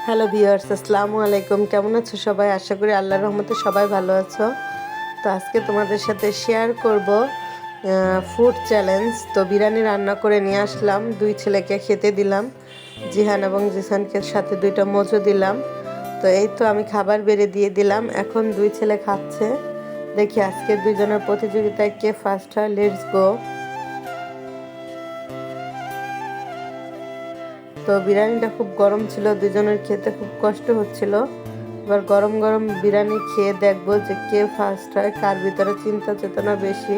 Hello viewers, আসসালামু আলাইকুম। কেমন আছো সবাই? আশা করি আল্লাহর রহমতে সবাই ভালো আছো। তো আজকে তোমাদের সাথে শেয়ার করব ফুড চ্যালেঞ্জ। তো বিরিয়ানি রান্না করে নিয়ে আসলাম, দুই ছেলেকে খেতে দিলাম, জিহান এবং জিসানকে সাথে দুইটা মোজো দিলাম। তো এই তো আমি খাবার বেড়ে দিয়ে দিলাম, এখন দুই ছেলে খাচ্ছে। দেখি আজকে দুইজনের প্রতিযোগিতায় কে ফার্স্ট হয়। Let's go. তো বিরিয়ানিটা খুব গরম ছিল, দুজনের খেতে খুব কষ্ট হচ্ছিল। এবার গরম গরম বিরিয়ানি খেয়ে দেখবো যে কে ফার্স্ট হয়, কার ভিতরে চিন্তা চেতনা বেশি।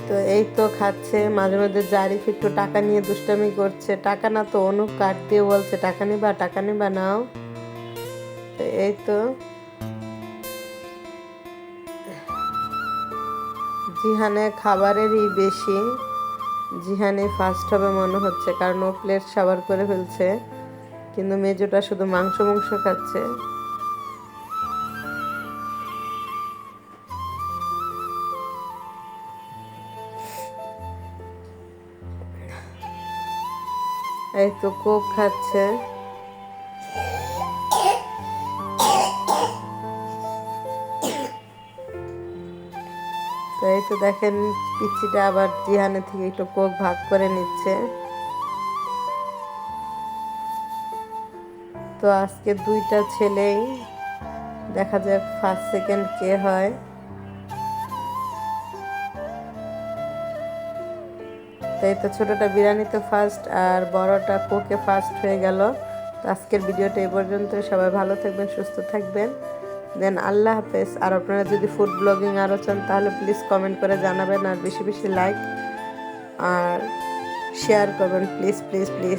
তো এই তো খাচ্ছে, মাঝে মাঝে জারিফ একটু টাকা নিয়ে দুষ্টামি করছে। টাকা না তো অনু কাট দিয়ে বলছে টাকা নিবা নাও। তো এই তো জিহানে খাবারেরই বেশি, জিহানি ফার্স্ট হবে মনে হচ্ছে, কারণ ও প্লেট সাবার করে ফেলছে, কিন্তু মেজোটা শুধু মাংস খাচ্ছে। এই তো কোক খাচ্ছে। তো এই তো দেখেন পিচ্চিটা আবার জিহানের থেকে একটু কোক ভাগ করে নিচ্ছে। তো আজকে দুইটা ছেলেই, দেখা যাক ফার্স্ট সেকেন্ড কে হয়। তো এই তো ছোটটা বিরিয়ানিতে ফার্স্ট আর বড়টা কোকে ফার্স্ট হয়ে গেল। তো আজকের ভিডিওটা এই পর্যন্ত। সবাই ভালো থাকবেন, সুস্থ থাকবেন। দেন আল্লাহ হাফেজ। আর আপনারা যদি ফুড ব্লগিং আরও চান তাহলে প্লিজ কমেন্ট করে জানাবেন, আর বেশি বেশি লাইক আর শেয়ার করবেন প্লিজ প্লিজ প্লিজ।